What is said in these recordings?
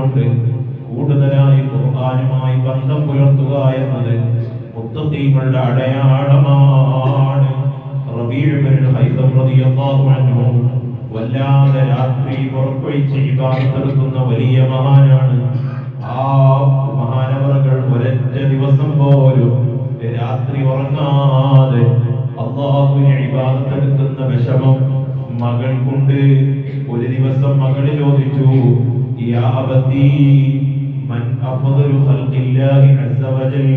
ആലോചിച്ചുകൊണ്ട് കൂടുതലായി ഖുർആനുമായി ബന്ധം പുലർത്തുക എന്നത് മുത്തഖീങ്ങളുടെ അടയാളമാണ്. റബീഉ ഇബ്നുൽ ഹൈസം റളിയല്ലാഹു അൻഹു വല്ലാതെ രാത്രി പുറക്കൊഴിച്ച് ഇബാദത്ത് എടുക്കുന്ന വലിയ മഹാനാണ്. ആ മഹാനവറുകൾ ഒരൊറ്റ ദിവസം പോലും രാത്രി ഉറങ്ങാതെ അല്ലാഹുവിനെ ഇബാദത്ത് എടുക്കുന്ന വിഷമം മകൾക്കുണ്ട്. ഒരു ദിവസം മകള് ചോദിച്ചു, യാ അബതീ മൻ അഫ്ദലു ഖൽഖില്ലാഹി അസ്സ വജൽ,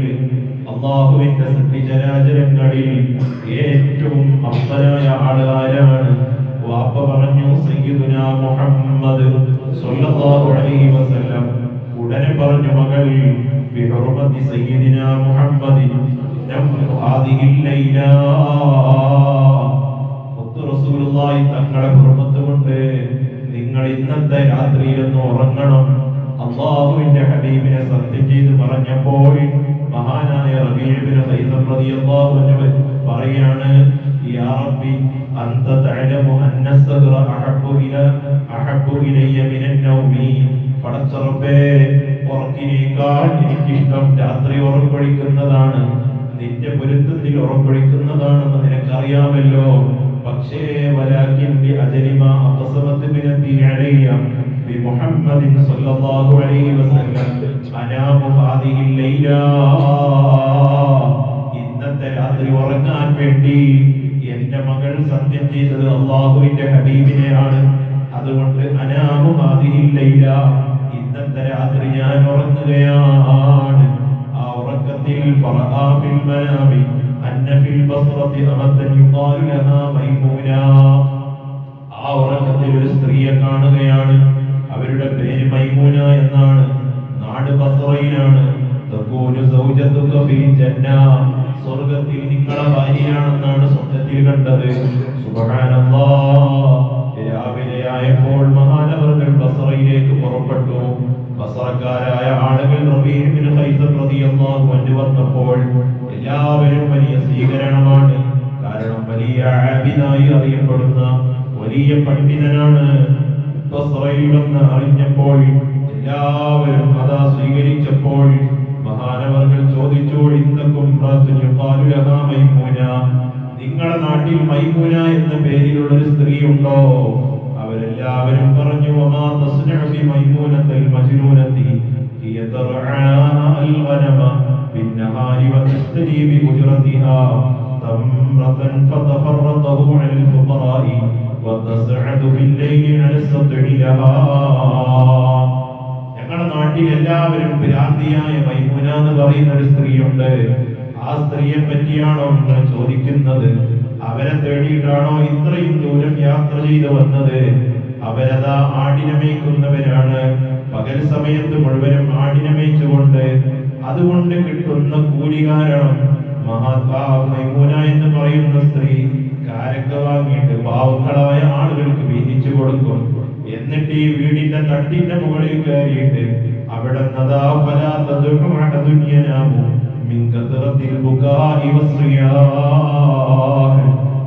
അല്ലാഹുവിന്റെ സൃഷ്ടിചരാചരങ്ങളിൽ ഏറ്റവും അഫ്ദലായ ആള് ആരാണ്? വാപ്പ പറഞ്ഞു, സയ്യിദുനാ മുഹമ്മദ് സ്വല്ലല്ലാഹു അലൈഹി വസല്ലം. ഉടനെ പറഞ്ഞു മകൾ, ബിഹുർമതി സയ്യിദിനാ മുഹമ്മദ് നംഉ ഹാദിഹിൽ ലൈല, മുത്തു റസൂലുള്ളാഹി തങ്ങളുടെ ഹുർമത്ത് കൊണ്ട് നിങ്ങൾ ഇന്നത്തെ രാത്രിയിലൊന്ന് ഉറങ്ങണം. അല്ലാഹുവിന്റെ ഹബീബിനെ സത്യം ചെയ്ത് പറഞ്ഞപ്പോൾ മഹാനായ റബീഉ ഇബ്നു ഹൈസം റളിയല്ലാഹു അൻഹു പറയാണ്, യാ റബ്ബി അൻത തഅലമു അന്ന സഗ്റ അഹബ്ബു ഇലയ്യ മിനൻ നൗമി. പടച്ച റബ്ബേ, ഉറക്കിനേക്കാൾ എനിക്കിഷ്ടം രാത്രി ഉറക്കൊഴിക്കുന്നതാണ്, നിന്റെ പൊരുത്തത്തിൽ ഉറക്കൊഴിക്കുന്നതാണെന്ന് നിനക്കറിയാമല്ലോ. പക്ഷേ വലാകിൻ ബിഅജലി മാ അഖസമത് ബിനബി അലയ്യ ബിമുഹമ്മദിൻ സ്വല്ലല്ലാഹു അലൈഹി വസല്ലം അനാമു ഹാദിഹിൽ ലൈല, ഇന്നത്തെ രാത്രി ഉറങ്ങാൻ വേണ്ടി എന്റെ മകൾ സത്യം ചെയ്തത് അല്ലാഹുവിന്റെ ഹബീബിനെയാണ്. അതുകൊണ്ട് അനാമു ഹാദിഹിൽ ലൈല, ഇന്നത്തെ രാത്രി ഞാൻ ഉറങ്ങുകയാണ്. ആ ഉറക്കത്തിൽ ഫറആ ഫിൽ മനാമി അന്ന ഫിൽ ബസ്റതി അമതൻ യുഖാലു ലഹാ മൈമൂന, ആ ഉറക്കത്തിൽ ഒരു സ്ത്രീയെ കാണുകയാണ്. അവരുടെ പേര് മൈമൂന എന്നാണ്. നാട് ബസ്റയിലാണ്. തഖൂലു സൗജതുക ഫിൽ ജന്ന, സ്വർഗ്ഗത്തിൽ നിങ്ങളുടെ ഭാര്യയാണെന്നാണ് സ്വപ്നത്തിൽ കണ്ടത്. സുബ്ഹാനല്ലാഹ്. രാവിലെ ആയപ്പോൾ മഹാനവറുകൾ ബസ്റയിലേക്ക് പുറപ്പെട്ടു. ബസ്റക്കാരായ ആളുകൾ റബീഉ ഇബ്നു ഹൈസം റളിയല്ലാഹു അൻഹു വന്നപ്പോൾ എല്ലാവരും വലിയ സ്വീകരണമാണ്. കാരണം വലിയ ആബിദായി അറിയപ്പെടുന്ന വലിയ പണ്ഡിതനാണ്. ബസ്റയിൽ വന്ന് അറിഞ്ഞപ്പോൾ എല്ലാവരും അതാ സ്വീകരിച്ചപ്പോൾ മഹാനവറുകൾ ചോദിച്ചു, ഇന്നക്കും യുഖാലു ലഹാ മൈമൂന, നിങ്ങളുടെ നാട്ടിൽ മൈമൂന എന്ന പേരിലുള്ള ഒരു സ്ത്രീ ഉണ്ടോ? അവരെല്ലാവരും പറഞ്ഞു, വമാ തസ്നഉ ബി മൈമൂനത്തിൽ മജ്നൂനതി ഹിയ തർആ അൽ ഗനമ ബിന്നഹാരി വതസ്തരി ബി ഉജ്റതിഹാ തംറതൻ ഫതഫറതഹു അലൽ ഫുഖറാഇ വതസ്അദു ബിൽ ലൈലി അല സത്ഇ ലഹാ. ഞങ്ങളുടെ നാട്ടിൽ എല്ലാവരും ഭ്രാന്തിയായ മൈമൂന എന്ന് പറയുന്ന ഒരു സ്ത്രീയുണ്ട്. ആ സ്ത്രീയെ പറ്റിയാണോ നിങ്ങൾ ചോദിക്കുന്നത്? അവരെ തേടിയിട്ടാണോ ഇത്രയും ദൂരം യാത്ര ചെയ്ത് വന്നത്? അവരതാ ആടിനെ മേയ്ക്കുന്നവരാണ്. പകൽ സമയത്ത് മുഴുവനും ആടിനെ മേയ്ച്ചുകൊണ്ട് അതുകൊണ്ട് കിട്ടുന്ന കൂലി കാരണം മൈമൂന എന്ന് പറയുന്ന സ്ത്രീ കാരക്ക വാങ്ങിയിട്ട് പാവങ്ങളായ ആളുകൾക്ക് വീതിച്ചു കൊടുക്കും. എന്നിട്ട് ഈ വീടിന്റെ തട്ടിന്റെ മുകളിൽ കയറിയിട്ട് അവിടെ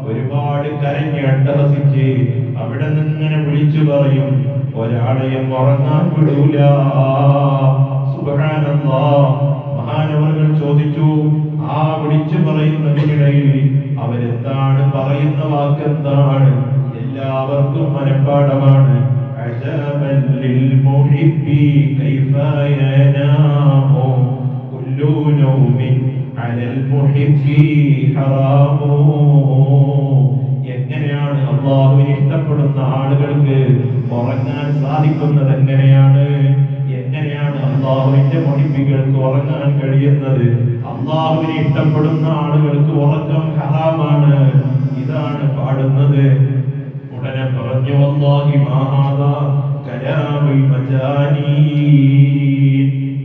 ഒരുപാട് കരഞ്ഞ് അട്ടഹസിച്ച് അവിടെ നിന്നിങ്ങനെ വിളിച്ചു പറയും, ഒരാളെയും ഉറങ്ങാൻ വിടൂല. സുബ്ഹാനല്ലാഹ്. മഹാനവറുകൾ ചോദിച്ചു, ആ വിളിച്ചു പറയുന്നതിനിടയിൽ അവരെന്താണ് പറയുന്ന വാക്കെന്താണ്? എല്ലാവർക്കും മനഃപ്പാടമാണ്. അജബൻ ലിൽ മുഹിബ്ബി കൈഫ യനാമു കുല്ലു നൗമിൻ അലൽ മുഹിബ്ബി ഹറാമു. എങ്ങനെയാണ് അല്ലാഹുവിനെ ഇഷ്ടപ്പെടുന്ന ആളുകൾക്ക് ഉറങ്ങാൻ സാധിക്കുന്നത്? എങ്ങനെയാണ് അല്ലാഹുവിന്റെ മുഹിബ്ബികൾക്ക് ഉറങ്ങാൻ കഴിയുന്നത്? അല്ലാഹുവിനെ ഇഷ്ടപ്പെടുന്ന ആളുകൾക്ക് ഉറക്കം ഹറാമാണ്. ഇതാണ് പാടുന്നത്. ഉടനെ പറഞ്ഞു, വല്ലാഹി മാ ഹാദാ കലാമുൽ മജാനീൻ,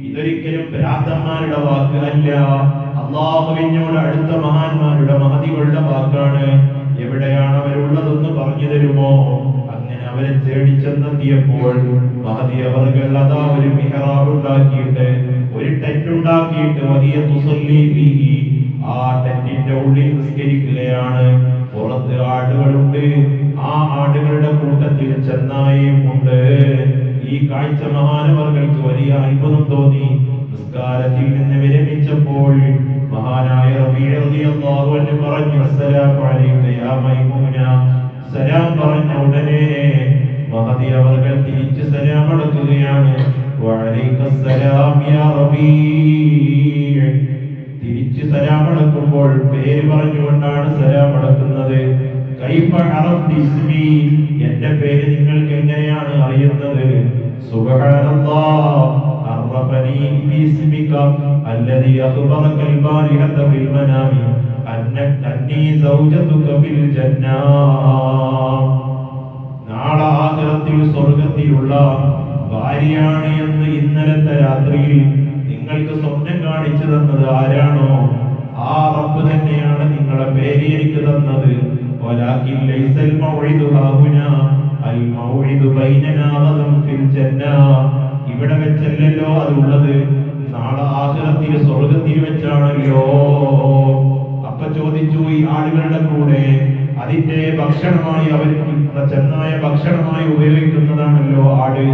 ഇതൊരിക്കലും ഭ്രാന്തന്മാരുടെ വാക്ക് അല്ല, അല്ലാഹുവിനോട് അടുത്ത മഹാന്മാരുടെ മഹതികളുടെ വാക്കാണ്. എവിടെയാണ് അവരുള്ളതെന്ന് പറഞ്ഞു തരുമോ? അങ്ങനെ അവരെ തേടി ചെന്നെത്തിയപ്പോൾ മഹദി അവർകൾ അതാ ഒരു മിഹ്റാബ് ഉണ്ടാക്കിയിട്ട്, ഒരു ടെന്റ് ഉണ്ടാക്കിയിട്ട് വലിയ തുസല്ലി ഫീഹി, ആ ടെന്റിന്റെ ഉള്ളിൽ നിസ്കരിക്കുകയാണ്. പുറത്ത് ആടുകളുണ്ട്. ആ ആടുകളുടെ കൂട്ടത്തിൽ ചെന്നായും ഉണ്ട്. ഈ ഈ കാഴ്ച മഹാനവർകൾക്ക് വലിയ അത്ഭുതം തോന്നി. നിസ്കാരത്തിൽ നിന്ന് വിരമിച്ചപ്പോൾ മഹാനായ റബീഅ റളിയല്ലാഹു അൻഹു പറഞ്ഞു, അസ്സലാമു അലൈക യാ മൈമൂന. സലാം പറഞ്ഞ ഉടനെ മഹദി അവർകൾ തിരിച്ച് സലാം അടക്കുകയാണ്. വഅലൈക്കസ്സലാം യാ റബീഅ. തിരിച്ച് സലാം അടക്കുമ്പോൾ പേര് പറഞ്ഞുകൊണ്ടാണ് സലാം അടക്കുന്നത്. കൈഫ അറഫ്തി ഇസ്മി, എന്റെ പേര് നിങ്ങൾക്ക് എങ്ങനെയാണ് അറിയുന്നത്? സുബ്ഹാനല്ലാഹ്, അറഫനി ബിസ്മിക അല്ലദീ അഖ്ബറകൽ ബാരിഹത ഫിൽ മനാമി അന്നീ സൗജതുക ഫിൽ ജന്നാ. നാളെ ആഖിറത്തിൽ സ്വർഗ്ഗത്തിലുള്ള ഭാര്യയാണ് എന്ന് ഇന്നലത്തെ രാത്രിയിൽ നിങ്ങൾക്ക് സ്വപ്നം കാണിച്ചു തന്നത് ആരാണോ ആ റബ്ബ് തന്നെയാണ് നിങ്ങളെ പേര് എനിക്ക് തന്നത്. വലാകിൻ ലൈസൽ മൗഇദു ഹാഹുനാ അൽ മൗഇദു ബൈനനാ ഗദൻ ഫിൽ ജന്നാ. ഇവിടെ വെച്ചല്ലല്ലോ അതുള്ളത്, നാളെ ആഖിറത്തിൽ സ്വർഗ്ഗത്തിൽ വെച്ചാണല്ലോ. അപ്പൊ ചോദിച്ചു, ഈ ആളുകളുടെ കൂടെ അതിന്റെ ഭക്ഷണമായി അവർ ചെന്നായ ഭക്ഷണമായി ഉപയോഗിക്കുന്നതാണല്ലോ ആട്,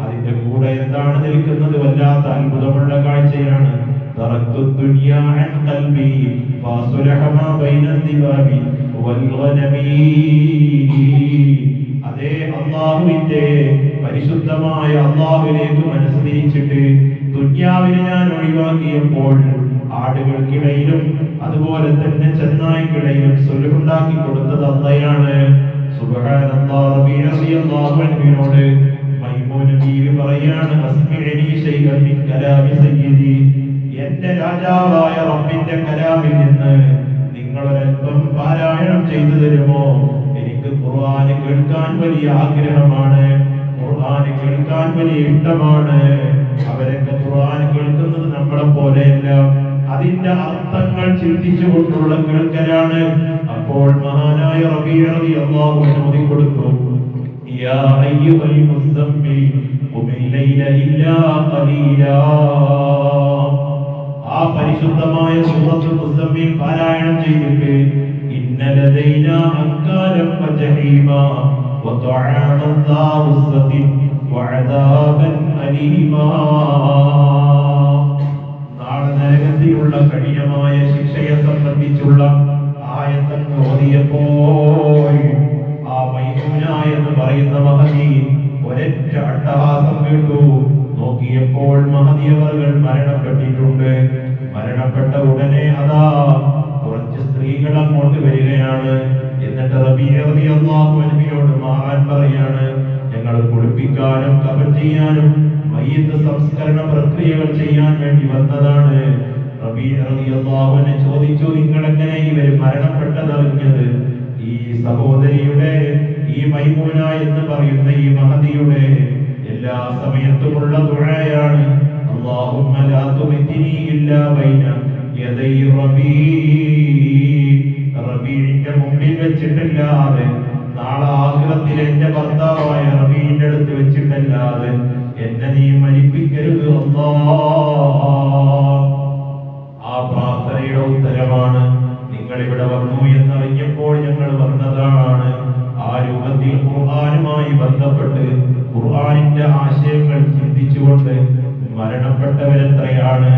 അതിന്റെ കൂടെ എന്താണ് നിൽക്കുന്നത്? വല്ലാത്ത അത്ഭുതമുള്ള കാഴ്ചയാണ്. തറക്തു ദുനിയാ അൻ ഖൽബി ഫാസുലഹ മാ ബൈന ദിബാബി വൽ ഗനമി. അതേ അല്ലാഹുവിന്റെ പരിശുദ്ധമായ അല്ലാഹുവിലേക്ക് മനസ്സ് തിരിച്ചിട്ട് ദുനിയാവിനെ ഞാൻ ഒഴിവാക്കിയപ്പോൾ ആടുകൾക്കിടയിലും അതുപോലെ തന്നെ ചെന്നായ്ക്കിടയിലും സുൽഹുണ്ടാക്കി കൊടുത്തത് അല്ലാഹയാണ്. സുബ്ഹാനല്ലാഹ്. റബീഅ റളിയല്ലാഹു അൻഹുവിനോട് മൈമൂന ബീവി പറയാണ്, അസ്മിഇനി ശൈഅൻ മിൻ കലാമി സയ്യിദി. എന്റെ രാജാവായ റബ്ബിന്റെ കലാമിൽ നിന്ന് നിങ്ങളൊരൽപ്പം പാരായണം ചെയ്തു തരുമോ? എനിക്ക് ഖുർആൻ കേൾക്കാൻ വലിയ ആഗ്രഹമാണ്, ഖുർആൻ കേൾക്കാൻ വലിയ ഇഷ്ടമാണ്. അവരൊക്കെ ഖുർആൻ കേൾക്കുന്നത് നമ്മളെ പോലെയല്ല, അതിന്റെ അർത്ഥങ്ങൾ ചിന്തിച്ചുകൊണ്ടുള്ള കേൾക്കലാണ്. അപ്പോൾ മഹാനായ റബീഅ റളിയല്ലാഹു അൻഹു ഓതിക്കൊടുത്തു, യാ അയ്യുഹൽ മുസമ്മിൽ ഖുമിൽ ലൈല ഇല്ലാ ഖലീലാ. ആ പരിശുദ്ധമായ സൂറത്തുൽ മുസമ്മിൽ പാരായണം ചെയ്തിട്ട് ഇന്ന ലദൈനാ അൻകാലം വജഹീമാ വതആമൻ ദാ ഉസ്സതിൻ വഅദാബൻ അലീമാ. നാളെ നരകത്തിലുള്ള കഠിനമായ ശിക്ഷയെ സംബന്ധിച്ചുള്ള ആയത്ത് ഓതിയപ്പോൾ ആ മൈമൂന എന്ന് പറയുന്ന മഹദി ഒരൊറ്റ അട്ടഹാസം കേട്ടു. നോക്കിയപ്പോൾ മഹദിയവറുകൾ മരണപ്പെട്ടിട്ടുണ്ട്. മരണപ്പെട്ട ഉടനെ അതാ കുറച്ച് സ്ത്രീകൾ അങ്ങോട്ട് വരികയാണ്. എന്നിട്ട് റബീഅ റളിയല്ലാഹു അൻഹുവിനോട് മാറാൻ പറയാണ്. ഞങ്ങൾ കുളിപ്പിക്കാനും കഫൻ ചെയ്യാനും മയ്യിത്ത് സംസ്കരണ പ്രക്രിയകൾ ചെയ്യാൻ വേണ്ടി വന്നതാണ്. റബീഅ റളിയല്ലാഹു അൻഹു ചോദിച്ചു, നിങ്ങൾ എങ്ങനെ ഇവർ മരണപ്പെട്ടതറിഞ്ഞത്? ഈ സഹോദരിയുടെ, ഈ മൈമൂന എന്ന് പറയുന്ന ഈ മഹദിയുടെ എല്ലാ സമയത്തുമുള്ള ദുആയാണ്, അല്ലാഹുമ്മ ലാ തുമിത്നി ഇല്ലാ ബൈന യദൈ റബീഇന്റെ മുമ്പിൽ വെച്ചിട്ടല്ലാതെ, നാളെ ആഖിറത്തിൽ എന്റെ ഭർത്താവായ റബീഇന്റെ അടുത്ത് വെച്ചിട്ടല്ലാതെ എന്നെ നീ മരിപ്പിക്കരുത് അല്ലാഹ്. ആ പ്രാർത്ഥനയുടെ ഉത്തരമാണ് നിങ്ങൾ ഇവിടെ വന്നു എന്നറിഞ്ഞപ്പോൾ ഞങ്ങൾ വന്നതാണ്. ആ രൂപത്തിൽ ഖുർആനുമായി ബന്ധപ്പെട്ട് ഖുർആനിന്റെ ആശയങ്ങൾ ചിന്തിച്ചുകൊണ്ട് മരണപ്പെട്ടവരെത്രയാണ്,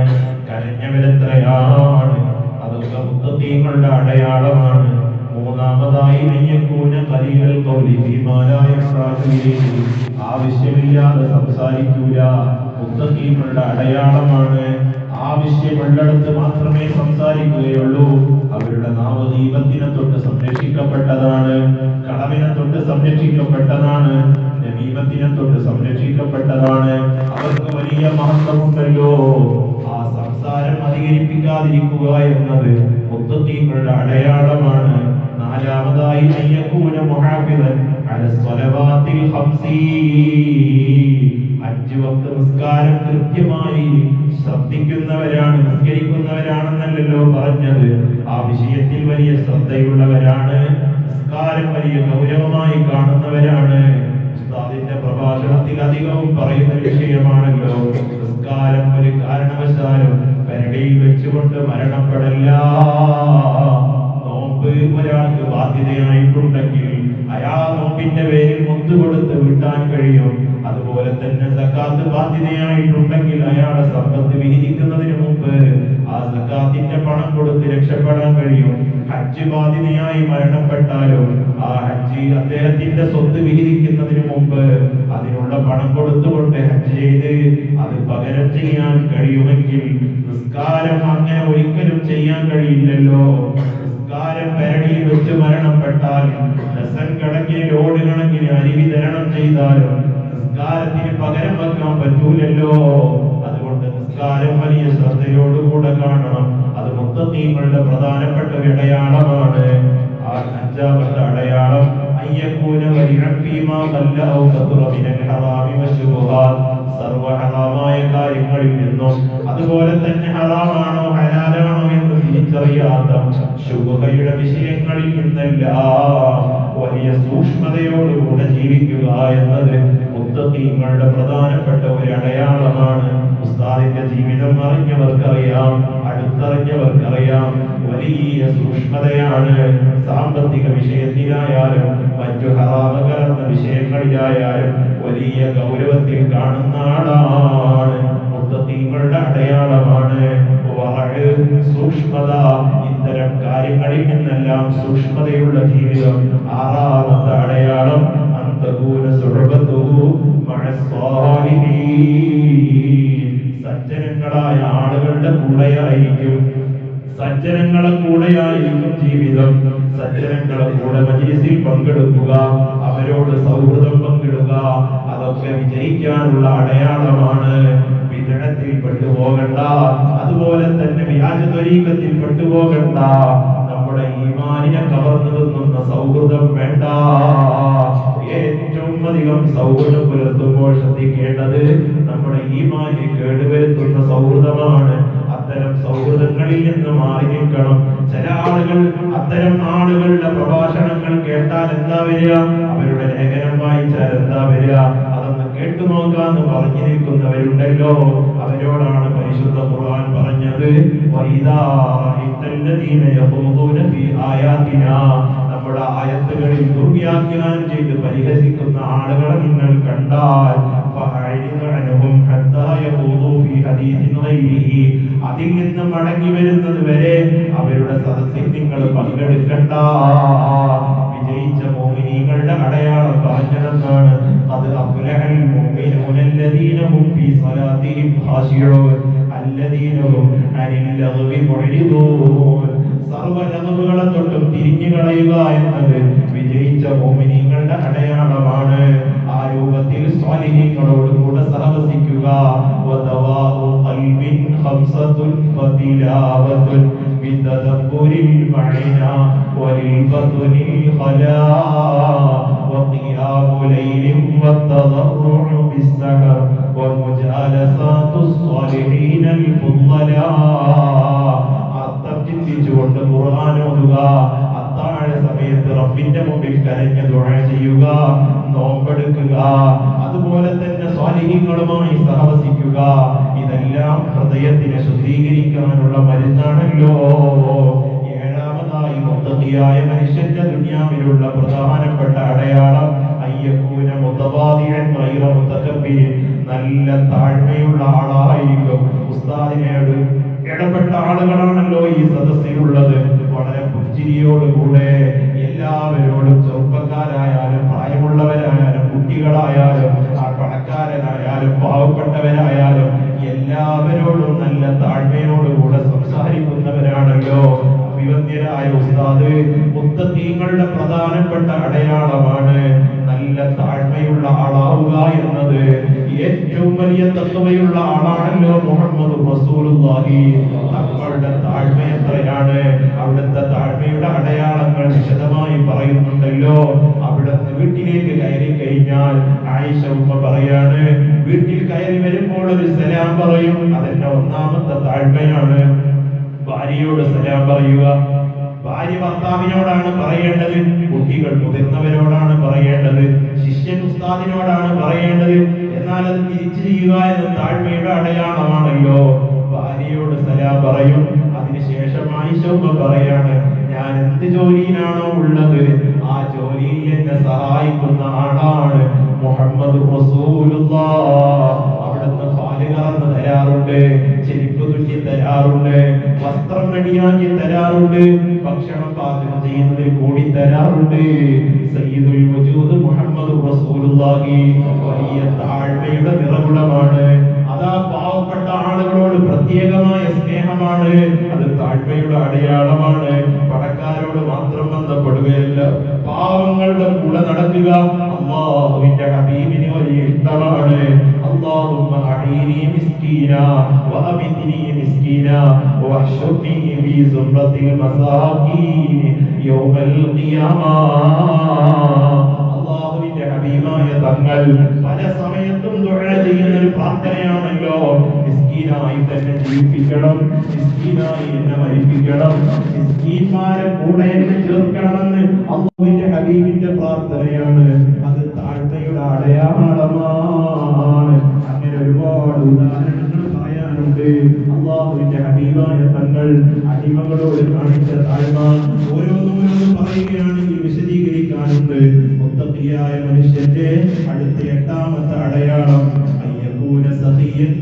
കരഞ്ഞവരെത്രയാണ്. അതൊക്കെ മുത്തഖീങ്ങളുടെ അടയാളമാണ്. മൂന്നാമതായി അയ്യകൂന ഖലീലൽ ഖൗലി ഫീമാ ലാ യഹ്താജു ഇലൈഹി. ആവശ്യമില്ലാതെ സംസാരിക്കൂല, മുത്തഖീങ്ങളുടെ അടയാളമാണ്. ആവശ്യമുള്ളിടത്ത് മാത്രമേ സംസാരിക്കുകയുള്ളൂ. അവരുടെ നാവ് ദീപത്തിനെ തൊട്ട് സംരക്ഷിക്കപ്പെട്ടതാണ്, കളവിനെ തൊട്ട് സംരക്ഷിക്കപ്പെട്ടതാണ്, നമീമത്തിനെ തൊട്ട് സംരക്ഷിക്കപ്പെട്ടതാണ്. അവർക്ക് വലിയ മഹത്വമുണ്ടല്ലോ. ആ സംസാരം അധികരിപ്പിക്കാതിരിക്കുക എന്നത് മുത്തഖീങ്ങളുടെ അടയാളമാണ്. നാലാമതായി അയ്യകൂന മുഹാഫിദൻ അല സ്വലവാത്തിൽ ഖംസീ. 5 വക്ത് നിസ്കാരം കൃത്യമായി ശ്രദ്ധിക്കുന്നവരാണ്, നിസ്കരിക്കുന്നവരാണെന്നല്ലോ പറഞ്ഞത്. ആ വിഷയത്തിൽ വലിയ ശ്രദ്ധയുള്ളവരാണ്, നിസ്കാരം വലിയ ഗൗരവമായി കാണുന്നവരാണ്. ഉസ്താദിന്റെ പ്രഭാഷണത്തിൽ അധികവും പറയുന്ന വിഷയമാണല്ലോ, നിസ്കാരം ഒരു കാരണവശാലും പരടിയിൽ വെച്ചുകൊണ്ട് മരണപ്പെടല്ല. നോമ്പ് ഒരാൾക്ക് ബാധ്യതയായിട്ടുണ്ടെങ്കിൽ അയാൾ നോമ്പിന്റെ പേരിൽ മുത്ത് കൊടുത്ത് വീട്ടാൻ കഴിയും. അതുപോലെ തന്നെ സക്കാത്ത് ബാധ്യതയായിട്ടുണ്ടെങ്കിൽ അയാളുടെ സമ്പത്ത് വിഹിരിക്കുന്നതിന് മുമ്പ് ആ സക്കാത്തിന്റെ പണം കൊടുത്ത് രക്ഷപ്പെടാൻ കഴിയും. ഹജ്ജ് ബാധ്യതയായി മരണപ്പെട്ടാലും ആ ഹജ്ജ് അദ്ദേഹത്തിന്റെ സ്വത്ത് വിഹിരിക്കുന്നതിന് മുമ്പ് അതിനുള്ള പണം കൊടുത്തുകൊണ്ട് ഹജ്ജ് ചെയ്ത് അത് പകരം ചെയ്യാൻ കഴിയുമെങ്കിൽ നിസ്കാരം അങ്ങനെ ഒരിക്കലും ചെയ്യാൻ കഴിയില്ലല്ലോ. നിസ്കാരം പെരടിയിൽ വെച്ച് മരണപ്പെട്ടാൽ ഡസൻ കണക്കിന് ലോഡ് കണക്കിന് അരി വിതരണം ചെയ്താലും നിസ്കാരത്തിന് പകരം വെക്കാൻ പറ്റൂലല്ലോ. അതുകൊണ്ട് നിസ്കാരം വലിയ ശ്രദ്ധയോടുകൂടെ കാണണം. അത് മുത്തഖീങ്ങളുടെ പ്രധാനപ്പെട്ട ഒരു അടയാളമാണ്. ആ അഞ്ചാമത്തെ അടയാളം അയ്യകൂന വരിഅൻ ഫീമാ ഖല്ല ഔ കതുറ മിനൽ ഹറാമി വശുബഹാത്ത്, സർവ ഹറാമായ കാര്യങ്ങളിൽ നിന്നും അതുപോലെ തന്നെ ഹറാമാണോ ഹലാലാണോ എന്ന് തിരിച്ചറിയാത്ത ശുബഹയുടെ വിഷയങ്ങളിൽ നിന്നെല്ലാം വലിയ സൂക്ഷ്മതയോടുകൂടെ ജീവിക്കുക എന്നത് മുത്തഖീങ്ങളുടെ പ്രധാനപ്പെട്ട ഒരു അടയാളമാണ്. ഉസ്താദിന്റെ ജീവിതം അറിഞ്ഞവർക്കറിയാം, അടുത്തറിഞ്ഞവർക്കറിയാം, വലിയ സൂക്ഷ്മതയാണ്. സാമ്പത്തിക വിഷയത്തിലായാലും മറ്റു ഹറാമ് കലർന്ന വിഷയങ്ങളിലായാലും വലിയ ഗൗരവത്തിൽ കാണുന്ന ആളാണ്. മുത്തഖീങ്ങളുടെ അടയാളമാണ് സൂക്ഷ്മത. ഇത്തരം കാര്യങ്ങളിൽ നിന്നെല്ലാം സൂക്ഷ്മതയുള്ള ജീവിതം. ആറാമത്തെ അടയാളം അന്തകൂന സുഹബത്തുഹു മഅസ്സാലിഹീൻ, സജ്ജനങ്ങളായ ആളുകളുടെ കൂടെയായിരിക്കും. സജ്ജനങ്ങളെ കൂടെയായിരിക്കും ജീവിതം. സജ്ജനങ്ങളെ കൂടെ മജ്‌ലിസിൽ പങ്കെടുക്കുക, അവരോട് സൗഹൃദം പങ്കിടുക, അതൊക്കെ വിജയിക്കാനുള്ള അടയാളമാണ്. വിദഗ്ധത്തിൽ പെട്ടുപോകണ്ട, അതുപോലെ തന്നെ വ്യാജ ത്വരീഖത്തിൽ പെട്ടുപോകണ്ട. നമ്മുടെ ഈമാനിനെ കവർന്നു നിന്നുന്ന സൗഹൃദം വേണ്ട. ഏറ്റവും അധികം സൗഹൃദം പുലർത്തുമ്പോൾ ശ്രദ്ധിക്കേണ്ടത് നമ്മുടെ ഈമാനിനെ കേടുവരുത്തുന്ന സൗഹൃദമാണ്. അത്തരം സൗഹൃദങ്ങളിൽ നിന്ന് മാറി നിൽക്കണം. ചില ആളുകൾ അത്തരം ആളുകളുടെ പ്രഭാഷണങ്ങൾ കേട്ടാൽ എന്താ വരിക, അവരുടെ ലേഖനം വായിച്ചാൽ എന്താ വരിക, അതൊന്ന് കേട്ടു നോക്കാന്ന് പറഞ്ഞു നിൽക്കുന്നവരുണ്ടല്ലോ. അവരോടാണ് പരിശുദ്ധ ഖുർആൻ പറഞ്ഞത്, വഇദാ റഅയ്തല്ലദീന യഖൂദൂന ഫീ ആയാതിനാ, നമ്മുടെ ആയത്തുകളിൽ ദുർവ്യാഖ്യാനം ചെയ്ത് പരിഹസിക്കുന്ന ആളുകളെ നിങ്ങൾ കണ്ടാൽ ഫഅരിദ് അൻഹും ഹത്താ യഖൂദൂ ഫീ ഹദീസിൻ ഗൈരിഹി, അതിൽ നിന്ന് മടങ്ങി വരുന്നത് വരെ അവരുടെ സദസ്സിൽ നിങ്ങൾ പങ്കെടുക്കണ്ട. വിജയിച്ച മുഅ്മിനീങ്ങളുടെ അടയാളം പറഞ്ഞതെന്നാണ്. ഖദ് അഫ്ലഹൽ മുഅ്മിനൂനല്ലദീന ഹും ഫീ സ്വലാത്തിഹിം ഖാശിഊൻ അല്ലദീന ഹും അനിൽ ലഗ്വി മുഅ്രിദൂൻ. സർവ്വലഗ്വുകളെ തൊട്ടും തിരിഞ്ഞു കളയുക എന്നത് വിജയിച്ച മുഅ്മിനീങ്ങളുടെ അടയാളമാണ്. ആ രൂപത്തിൽ സ്വാലിഹീങ്ങളോട് കൂടെ സഹവസിക്കുക. വദവാഉ ഖൽബിൻ ഖംസത്തുൻ ഫതിലാവത്തുൻ ബിതദബ്ബുരിൽ മഅനാ വലിബത്നിൽ ഖലാ വഖിയാമു ലൈലിൻ വതദർറുഉ ബിസ്സഹർ വമുജാലസാത്തുസ് സ്വാലിഹീനൽ ഫുദ്ദലാ. അർത്ഥം ചിന്തിച്ചുകൊണ്ട് ഖുർആൻ ഓതുക. അത്താഴ സമയത്ത് റബ്ബിന്റെ മുമ്പിൽ കരഞ്ഞ് ദുആ ചെയ്യുക, നോമ്പെടുക്കുക, അതുപോലെ തന്നെ സ്വാലിഹീങ്ങളുമായി സഹവസിക്കുക. ഇതെല്ലാം ഹൃദയത്തിനെ ശുദ്ധീകരിക്കാനുള്ള മരുന്നാണല്ലോ. ഏഴാമതായി മുത്തഖിയായ മനുഷ്യന്റെ ദുനിയാവിലുള്ള പ്രധാനപ്പെട്ട അടയാളം അയ്യകൂന മുതവാദിഅൻ ഗൈറ മുതകബ്ബിരിൻ, നല്ല താഴ്മയുള്ള ആളായിരിക്കും. ഉസ്താദിനോട് ഇടപെട്ട ആളുകളാണല്ലോ ഈ സദസ്സിലുള്ളത്. വളരെ പുഞ്ചിരിയോടുകൂടെ എല്ലാവരോടും, ചെറുപ്പക്കാരായാലും പ്രായമുള്ളവരായാലും കുട്ടികളായാലും പണക്കാരനായാലും പാവപ്പെട്ടവരായാലും എല്ലാവരോടും നല്ല താഴ്മയോടുകൂടെ സംസാരിക്കുന്നവരാണല്ലോ അഭിവന്ദ്യരായ ഉസ്താദ്. മുത്തഖീങ്ങളുടെ പ്രധാനപ്പെട്ട അടയാളമാണ് നല്ല താഴ്മയുള്ള ആളാവുക എന്നത്. ഏറ്റവും വലിയ തഖ്വയുള്ള ആളാണല്ലോ മുഹമ്മദ് റസൂലുള്ളാഹി. തങ്ങളുടെ താഴ്മ എത്രയാണ്, അവിടുത്തെ താഴ്മയുടെ അടയാളങ്ങൾ വിശദമായി പറയുന്നുണ്ടല്ലോ. അവിടുന്ന് വീട്ടിലേക്ക് കയറി കഴിഞ്ഞാൽ ആയിഷ ഉമ്മ പറയാണ്, വീട്ടിൽ കയറി വരുമ്പോൾ ഒരു സലാം പറയും. അതിന്റെ ഒന്നാമത്തെ താഴ്മയാണ്. ഭാര്യയോട് സലാം പറയുക. ഭാര്യ ഭർത്താവിനോടാണ് പറയേണ്ടത്, കുട്ടികൾ മുതിർന്നവരോടാണ് പറയേണ്ടത്, ശിഷ്യൻ ഉസ്താദിനോടാണ് പറയേണ്ടത്. എന്നാൽ അത് തിരിച്ചു ചെയ്യുക എന്ന താഴ്മയുടെ അടയാളമാണല്ലോ. ഭാര്യയോട് സലാം പറയും. അതിനുശേഷം ആയിഷ ഉമ്മ പറയാണ്, ഞാൻ ഞാൻ എന്ത് ജോലിയിലാണോ ഉള്ളത് ആ ജോലിയിൽ എന്നെ സഹായിക്കുന്ന ആളാണ് മുഹമ്മദ് റസൂലുള്ളാഹ്. അവിടുന്ന് പാല് കറന്ന് തരാറുണ്ട്, ചെരുപ്പ് തുന്നി തരാറുണ്ട്, വസ്ത്രം റെഡിയാക്കി തരാറുണ്ട്, ഭക്ഷണം പാചകം ചെയ്യുന്നതിൽ കൂടി തരാറുണ്ട്. സയ്യിദുൽ വജൂദ് മുഹമ്മദ് റസൂലുള്ളാഹി വലിയ താഴ്മയുടെ നിറകുടമാണ്. അതാ പാവപ്പെട്ട ആളുകളോട് പ്രത്യേകമായ സ്നേഹമാണ്. അത് താഴ്മയുടെ അടയാളമാണ്. പണക്കാരോട് മാത്രം ബന്ധപ്പെടുകയല്ല, പാവങ്ങളുടെ കൂടെ നടക്കുക അല്ലാഹുവിന്റെ ഹബീബിന് വലിയ ഇഷ്ടമാണ്. അല്ലാഹുമ്മ അഈനി മിസ്കീന വഅമിത്നി മിസ്കീന വഹ്ശുർനി ഫീ സുംറത്തിൽ മസാകീൻ യൗമൽ ഖിയാമ. അല്ലാഹുവിന്റെ ഹബീബായ തങ്ങൾ പല സമയത്തും ദുആ ചെയ്യുന്ന ഒരു പ്രാർത്ഥനയാണല്ലോ, മിസ്കീനായി തന്നെ ജീവിപ്പിക്കണം, മിസ്കീനായി എന്നെ മരിപ്പിക്കണം, മിസ്കീന്മാരെ കൂടെ എന്നെ ചേർക്കണമെന്ന് അല്ലാഹുവിന്റെ ഹബീബിന്റെ പ്രാർത്ഥനയാണ്. അത് താഴ്മയുടെ അടയാളമാണ്. അങ്ങനെ ഒരുപാട് ഉദാഹരണങ്ങൾ പറയാനുണ്ട്. അല്ലാഹുവിന്റെ ഹബീബായ തങ്ങൾ അടിമകളോട് കാണിച്ച താഴ്മ ഓരോന്നോരോന്ന് പറയുകയാണെങ്കിൽ വിശദീകരിക്കാനുണ്ട്. മുത്തഖിയായ മനുഷ്യന്റെ അടുത്ത എട്ടാമത്തെ അടയാളം അയ്യകൂന സഖിയൻ.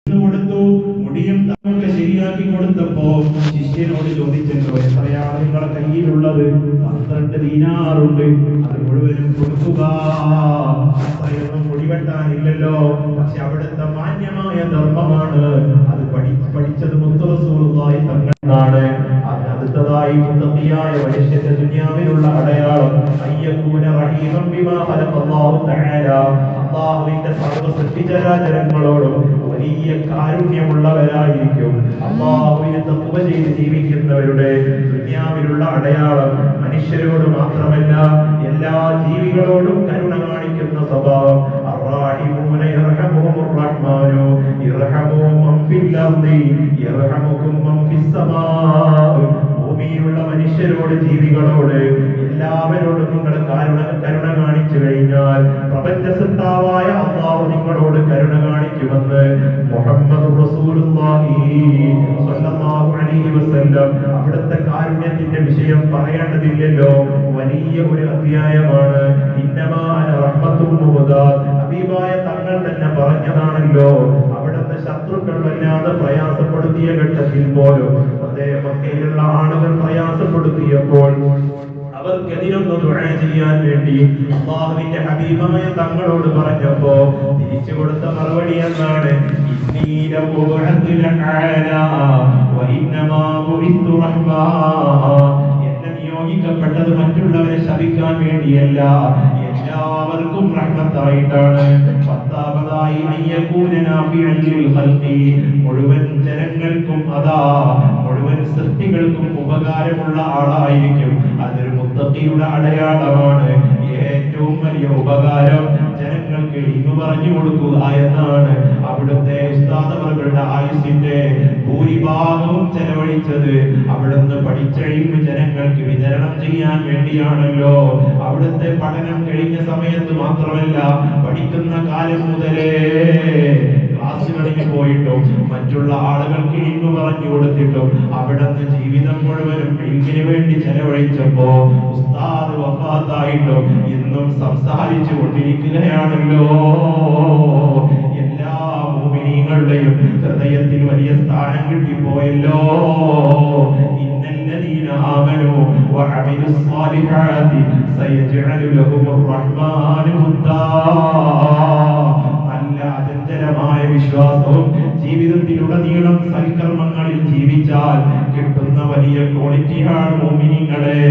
കൊടുത്തു, മുടിയും തങ്ങളൊക്കെ ശരിയാക്കി കൊടുത്തപ്പോ ശിഷ്യനോട് ചോദിച്ചല്ലോ, എത്രയാണ് നിങ്ങളുടെ കയ്യിലുള്ളത്? 12 ദീനാറുണ്ട്, അത് മുഴുവനും കൊടുക്കുക. അത്രയൊന്നും മുടിവെട്ടാനില്ലല്ലോ. പക്ഷെ അവിടുത്തെ മാന്യമായ ധർമ്മമാണ്. അത് പഠിച്ചത് മുത്ത് റസൂലുള്ളാഹി തങ്ങളാണ്. അടുത്തതായി മുത്തഖിയായ മനുഷ്യന്റെ ദുനിയാവിലുള്ള അടയാളം അയ്യകൂന റഹീമൻ ബിമാ ഖലഖല്ലാഹു തആല. അല്ലാഹുവിന്റെ സർവ്വ സൃഷ്ടിചരാചരങ്ങളോടും വലിയ കാരുണ്യമുള്ളവരായിരിക്കും. അല്ലാഹുവിനെ തഖ്വ ചെയ്ത് ജീവിക്കുന്നവരുടെ ദുനിയാവിലുള്ള അടയാളം മനുഷ്യരോട് മാത്രമല്ല എല്ലാ ജീവികളോടും കരുണ കാണിക്കുന്ന സ്വഭാവം. അർറാഹിമൂന യർഹമുഹുർ റഹ്മാനു യർഹമു മൻ ഫിൽ അർദി യർഹമുകും മൻ ഫിസ് സമാ. ഭൂമിയിലുള്ള മനുഷ്യരോട് ജീവികളോട് എല്ലാവരോടും നിങ്ങൾ കരുണ കാണിച്ചു കഴിഞ്ഞാൽ പ്രപഞ്ച സൃഷ്ടാവായ അല്ലാഹു നിങ്ങളോട് കരുണ കാണിക്കുമെന്ന് മുഹമ്മദ് റസൂലുള്ളാഹി സ്വല്ലല്ലാഹു അലൈഹി വസല്ലം. അവിടുത്തെ കാരുണ്യത്തിന്റെ വിഷയം പറയേണ്ടതില്ലല്ലോ, വലിയ ഒരു അധ്യായമാണ്. ഇന്നമാ അന റഹ്മത്തുൽ മുഹ്ദാദ്. ഹബീബായ തങ്ങൾ തന്നെ പറഞ്ഞതാണല്ലോ, അവിടുത്തെ ശത്രുക്കൾ വല്ലാതെ പ്രയാസപ്പെടുത്തിയ ഘട്ടത്തിൽ പോലും അതേ മക്കയിലുള്ള ആളുകൾ പ്രയാസപ്പെടുത്തിയപ്പോൾ അവർക്കെതിരൊന്ന് ദുആ ചെയ്യാൻ വേണ്ടി അല്ലാഹുവിന്റെ ഹബീബായ തങ്ങളോട് പറഞ്ഞപ്പോ തിരിച്ചു കൊടുത്ത മറുപടി എന്നാണ് എന്നെ നിയോഗിക്കപ്പെട്ടത് മറ്റുള്ളവരെ ശപിക്കാൻ വേണ്ടിയല്ല, എല്ലാവർക്കും റഹ്മത്തായിട്ടാണ്. പത്താമതായി മുഴുവൻ ജനങ്ങൾക്കും അതാ മുഴുവൻ സൃഷ്ടികൾക്കും ഉപകാരമുള്ള ആളായിരിക്കും. അതൊരു മുത്തഖിയുടെ അടയാളമാണ്. ഏറ്റവും വലിയ ഉപകാരം ജനങ്ങൾക്ക് ഇന്ന് പറഞ്ഞു കൊടുക്കുക എന്നാണ്. അവിടുത്തെ ഉസ്താദ് അവരുടെ ആയുസിന്റെ ഭൂരിഭാഗവും ചെലവഴിച്ചത് അവിടുന്ന് പഠിച്ച ഇൽമ് ജനങ്ങൾക്ക് വിതരണം ചെയ്യാൻ വേണ്ടിയാണല്ലോ. അവിടുത്തെ പഠനം കഴിഞ്ഞ സമയത്ത് മാത്രമല്ല, പഠിക്കുന്ന കാലം മുതലേ ക്ലാസുകളിൽ പോയിട്ടും മറ്റുള്ള ആളുകൾക്ക് ഇൽമു പറഞ്ഞു കൊടുത്തിട്ടും അവിടുന്ന് ജീവിതം മുഴുവനും ഇൽമിന് വേണ്ടി ചെലവഴിച്ചപ്പോ ഉസ്താദ് വഫാത്തായിട്ടും ഇന്നും സംസാരിച്ചു കൊണ്ടിരിക്കുകയാണല്ലോ. എല്ലാ മുഅ്മിനീങ്ങളുടെയും ഹൃദയത്തിൽ വലിയ സ്ഥാനം കിട്ടിപ്പോയല്ലോ. ഇന്നല്ലദീന ആമനൂ വഅമിലുസ് സ്വാലിഹാത്തി സയജ്അലു ലഹുമുർ റഹ്മാനു മുദ്ദാ. നല്ല അചഞ്ചലമായ വിശ്വാസവും ജീവിതത്തിലുടനീളം സൽക്കർമ്മങ്ങളിൽ ജീവിച്ചാൽ കിട്ടുന്ന വലിയ ക്വാളിറ്റിയാണ് മുഅ്മിനീങ്ങളെ.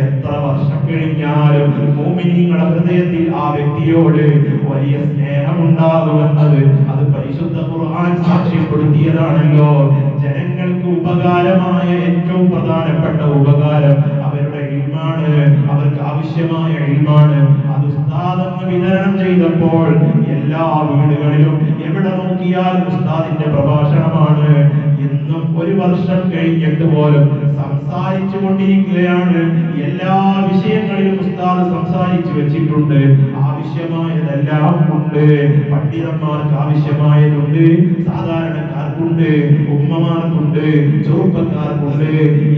എത്ര വർഷം കഴിഞ്ഞാലും മുഅ്മിനീങ്ങളുടെ ഹൃദയത്തിൽ ആ വ്യക്തിയോട് വലിയ സ്നേഹമുണ്ടാകുമെന്നത് അത് പരിശുദ്ധ ഖുർആൻ സാക്ഷ്യപ്പെടുത്തിയതാണല്ലോ. ജനങ്ങൾക്ക് ഉപകാരമായ ഏറ്റവും പ്രധാനപ്പെട്ട ഉപകാരം അവരുടെ ഇൽമാണ്, അവർക്ക് ആവശ്യമായ ഇൽമാണ്. അത് ഉസ്താദെന്ന് വിതരണം ചെയ്തപ്പോൾ എല്ലാ വീടുകളിലും എവിടെ നോക്കിയാലും ഉസ്താദിന്റെ പ്രഭാഷണമാണ്. ഇന്നും ഒരു വർഷം കഴിഞ്ഞിട്ട് പോലും സംസാരിച്ചു കൊണ്ടിരിക്കുകയാണ്. എല്ലാ വിഷയങ്ങളിലും ഉസ്താദ് സംസാരിച്ചു വെച്ചിട്ടുണ്ട്. ആവശ്യമായതെല്ലാം ഉണ്ട്. പണ്ഡിതന്മാർക്ക് ആവശ്യമായതുണ്ട്, സാധാരണക്കാർക്കുണ്ട്, ഉമ്മമാർക്കുണ്ട്, ചെറുപ്പക്കാർക്കുണ്ട്.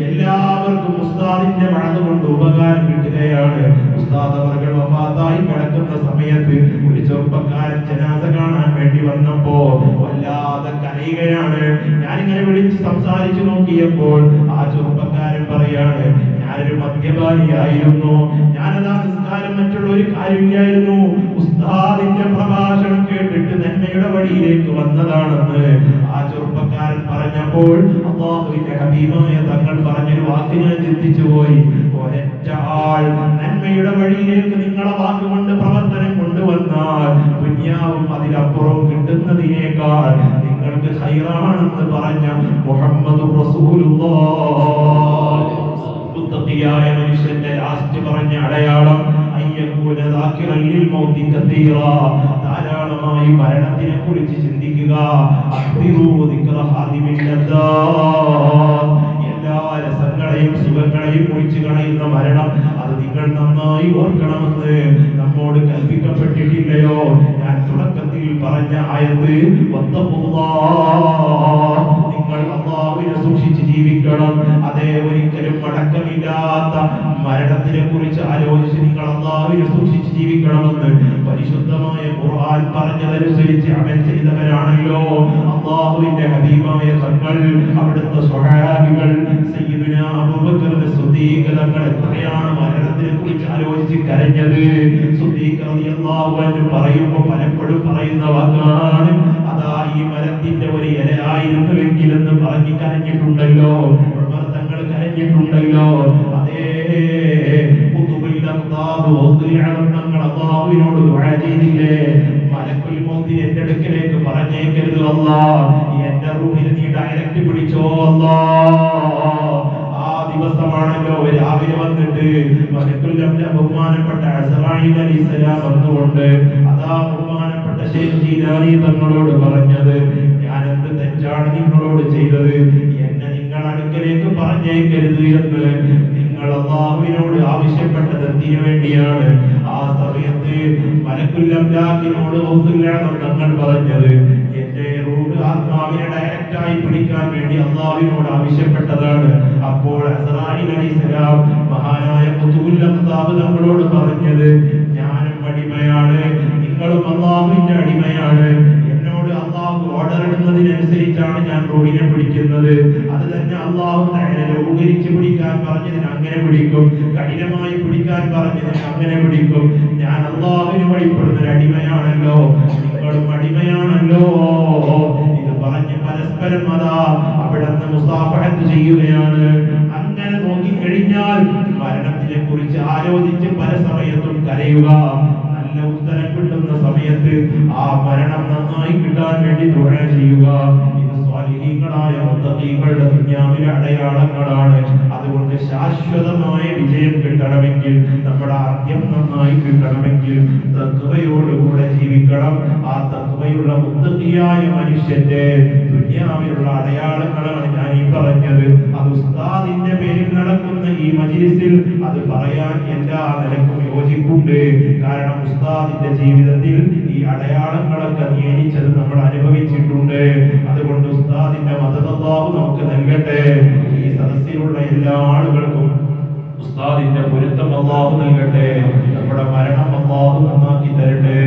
എല്ലാവർക്കും ഉസ്താദിന്റെ വഴത് കൊണ്ട് ഉപകാരം കിട്ടുകയാണ്. ഉസ്താദ് അവർകൾ വഫാത്തായി കിടക്കുന്ന സമയത്ത് ഒരു ചെറുപ്പക്കാരൻ ജനാസ കാണാൻ വേണ്ടി വന്നപ്പോ വല്ലാതെ കരയുകയാണ്. ഞാനിങ്ങനെ വിളിച്ച് സംസാരിച്ചു നോക്കിയപ്പോൾ ആ ചെറുപ്പക്കാരൻ പറയാണ്, ഞാനൊരു മദ്യപാനിയായിരുന്നു, ഞാനതാ നിസ്കാരം മറ്റുള്ള ഒരു കാര്യമില്ലായിരുന്നു, ഉസ്താദിന്റെ പ്രഭാഷണം കേട്ടിട്ട് നന്മയുടെ വഴിയിലേക്ക് വന്നതാണെന്ന് ആ ചെറുപ്പക്കാരൻ പറഞ്ഞപ്പോൾ അല്ലാഹുവിന്റെ ഹബീബായ തങ്ങൾ പറഞ്ഞൊരു വാക്ക് ഞാൻ ചിന്തിച്ചു പോയി. ഒരൊറ്റ ആൾ നന്മയുടെ വഴിയിലേക്ക് നിങ്ങളെ വാക്കുകൊണ്ട് പ്രവർത്തനം കൊണ്ടുവന്നാൽ ദുനിയാവും അതിലപ്പുറം കിട്ടുന്നതിനേക്കാൾ നിങ്ങൾക്ക് ഖൈറാണെന്ന് പറഞ്ഞ മുഹമ്മദ് റസൂലുള്ളാഹ്. മുത്തഖിയായ മനുഷ്യന്റെ ലാസ്റ്റ് പറഞ്ഞ അടയാളം ധാരാളമായി മരണത്തിനെ കുറിച്ച് ചിന്തിക്കുക. എല്ലാ രസങ്ങളെയും സുഖങ്ങളെയും കുറിച്ച് കളയുന്ന മരണം അത് നിങ്ങൾ നന്നായി ഓർക്കണമെന്ന് നമ്മോട് കൽപ്പിക്കപ്പെട്ടിട്ടില്ലയോ? ഞാൻ തുടക്കത്തിൽ പറഞ്ഞ ആയത്ത് നിങ്ങൾ അല്ലാഹുവിനെ സൂക്ഷിച്ച് ജീവിക്കണം. അതേ ഒരിക്കലും മടക്കമില്ലാത്ത മരണത്തിനെ കുറിച്ച് ആലോചിച്ച് നിങ്ങൾ അല്ലാഹുവിനെ സൂക്ഷിച്ച് ജീവിക്കണമെന്ന് പരിശുദ്ധമായ ഖുർആൻ പറഞ്ഞതനുസരിച്ച് അമൽ ചെയ്തവരാണല്ലോ അല്ലാഹുവിന്റെ ഹബീബായ തങ്ങൾ. അവിടുത്തെ സ്വഹാബികൾ സയ്യിദുനാ അബൂബക്കർ സിദ്ദീഖ് തങ്ങൾ എത്രയാണ് മരണത്തിനെ കുറിച്ച് ആലോചിച്ച് കരഞ്ഞത്. സിദ്ദീഖ് റളിയല്ലാഹു അൻഹു പറയുമ്പോൾ പലപ്പോഴും പറയുന്ന വാക്കാണ്, അതാ ഈ മരത്തിന്റെ ഒരു ഇലയായിരുന്നുവെങ്കിൽ എന്ന് പറഞ്ഞ് കരഞ്ഞിട്ടുണ്ടല്ലോ. ഉമർ തങ്ങൾ കരഞ്ഞിട്ടുണ്ടല്ലോ. അതേ തങ്ങൾ അല്ലാഹുവിനോട് ദുആ ചെയ്തില്ലേ, മലക്കുൽ മൗത്ത് എന്റെ അടുക്കലേക്ക് പറഞ്ഞേക്കരുത് അല്ലാഹ്, എന്റെ റൂഹിനെ നീ ഡയറക്റ്റ് പിടിച്ചോ അല്ലാഹ്. ആ ദിവസമാണല്ലോ രാവിലെ വന്നിട്ട് മലക്കുൽ മൗത്ത് ബഹുമാനപ്പെട്ട അസ്റായീൽ അലൈഹിസ്സലാം വന്നുകൊണ്ട് അതാ ബഹുമാനപ്പെട്ട ശൈഖ് ജീലാനി തങ്ങളോട് പറഞ്ഞത്, ഞാൻ എന്ത് തെറ്റാണ് നിങ്ങളോട് ചെയ്തത്, എന്നെ നിങ്ങൾ അടുക്കലേക്ക് പറഞ്ഞേക്കരുത് എന്ന് നിങ്ങൾ അല്ലാഹുവിനോട് ആവശ്യപ്പെട്ടത് എന്തിനു വേണ്ടിയാണ്? ആ സമയത്ത് മലക്കുൽ അംലാക്കിനോട് തങ്ങൾ പറഞ്ഞത്, എന്റെ റൂഹ് ആത്മാവിനെ ഡയറക്റ്റായി പിടിക്കാൻ വേണ്ടി അല്ലാഹുവിനോട് ആവശ്യപ്പെട്ടതാണ്. അപ്പോൾ അസ്റായീൽ അലൈഹിസ്സലാം മഹാനായ ഖുതുബുൽ അഖ്താബ് തങ്ങളോട് പറഞ്ഞത്, ഞാനും അടിമയാണ്, നിങ്ങളും അല്ലാഹുവിന്റെ അടിമയാണ്, എന്നോട് അല്ലാഹു ഓർഡർ ഇടുന്നതിനനുസരിച്ചാണ് ഞാൻ റൂഹിനെ പിടിക്കുന്നത്. അത് തന്നെ അല്ലാഹു തആല ലഘൂകരിച്ച് പിടിക്കാൻ പറഞ്ഞതിന് അങ്ങനെ പിടിക്കും, കഠിനമായി പിടിക്കാൻ പറഞ്ഞതിന് അങ്ങനെ പിടിക്കും. ഞാൻ അല്ലാഹുവിന് വഴിപ്പെടുന്ന ഒരു അടിമയാണല്ലോ, നിങ്ങളും അടിമയാണല്ലോ. ഇത് പറഞ്ഞ് പരസ്പരം അതാ അവിടുന്ന് മുസാഫഹത്ത് ചെയ്യുകയാണ്. അങ്ങനെ നോക്കിക്കഴിഞ്ഞാൽ മരണത്തിനെ കുറിച്ച് ആലോചിച്ച് പല സമയത്തും കരയുക. നല്ല ഉത്തരം കിട്ടുന്ന സമയത്ത് ആ മരണം നന്നായി കിട്ടാൻ വേണ്ടി ദുആ ചെയ്യുക. ഇത് സ്വാലിഹീങ്ങളായ മുത്തഖീങ്ങളുടെ ദുനിയാവിലെ അടയാളങ്ങളാണ്. അതുകൊണ്ട് ശാശ്വതമായ വിജയം കിട്ടണമെങ്കിൽ, നമ്മുടെ ആദ്യം നന്നായി കിട്ടണമെങ്കിൽ തഖ്വയോടുകൂടെ ജീവിക്കണം. ആ തഖ്വയുള്ള മുത്തഖിയായ മനുഷ്യന്റെ ദുനിയാവിലുള്ള അടയാളങ്ങളാണ് ഞാൻ ഈ പറഞ്ഞത്. അത് ഉസ്താദിന്റെ പേരിൽ നടക്കുന്ന ഈ മജ്‌ലിസിൽ അത് പറയാൻ എല്ലാ നിലക്കും യോജിപ്പുണ്ട്. കാരണം ഉസ്താദിന്റെ ജീവിതത്തിൽ ഈ അടയാളങ്ങളൊക്കെ നേടിച്ചത് നമ്മൾ അനുഭവിച്ചിട്ടുണ്ട്. അതുകൊണ്ട് ഉസ്താദിന്റെ മദദ് അല്ലാഹു നമുക്ക് നൽകട്ടെ. ഈ സദസ്സിലുള്ള എല്ലാ ആളുകൾക്കും ഉസ്താദിന്റെ പൊരുത്തം അല്ലാഹു നൽകട്ടെ. നമ്മുടെ മരണം അല്ലാഹു നന്നാക്കി തരട്ടെ.